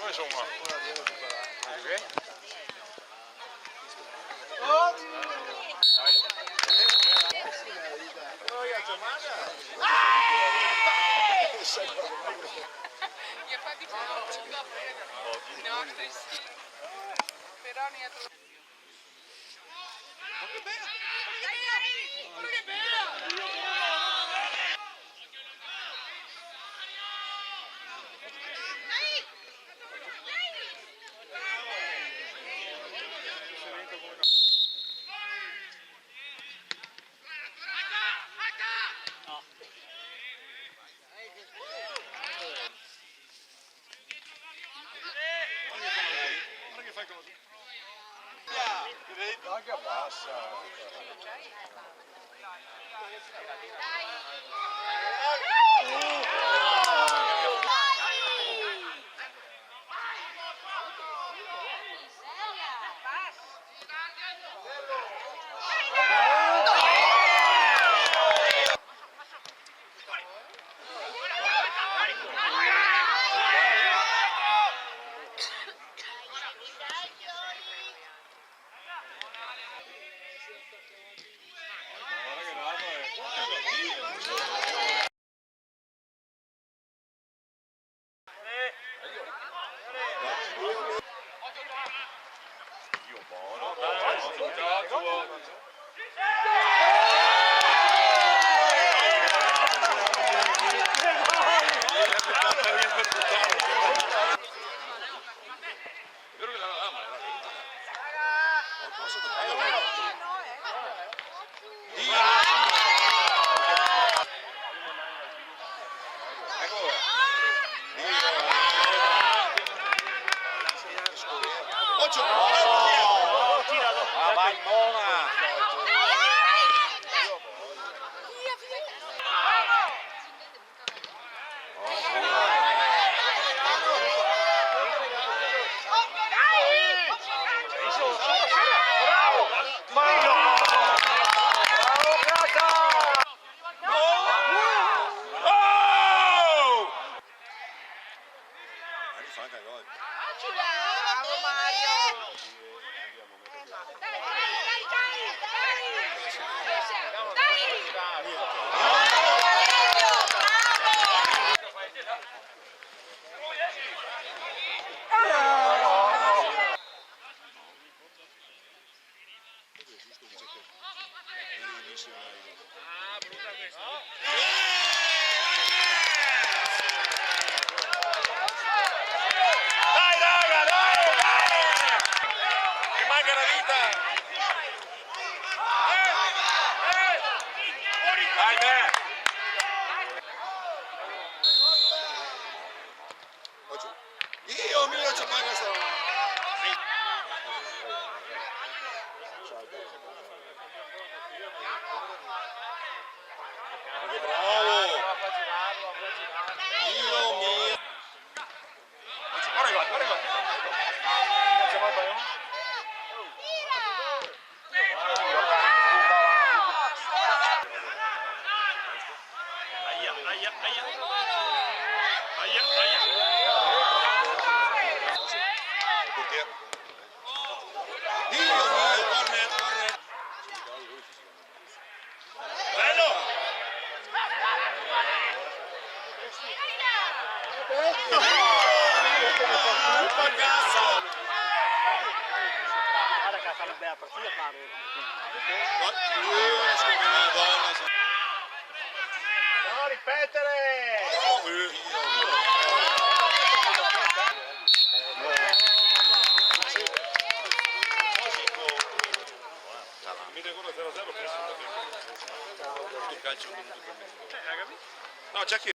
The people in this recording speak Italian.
insomma. Je pa biti čuda, ne oštriš. Peroni je to. Che passa? Vai Mona! Dai raga, dai, dai! Mi manca la vita! Dai me! Dio mio, c'è mai questa... Bravo! Dio mio! Guarda qua, guarda qua! Aia, aia, aia! Aia, aia! Dio mio, corner, corner! Bello! Guarda che sarebbe la partita fare. No, ripetere! Mi ricordo 0-0 penso che calcio comunque. No, già che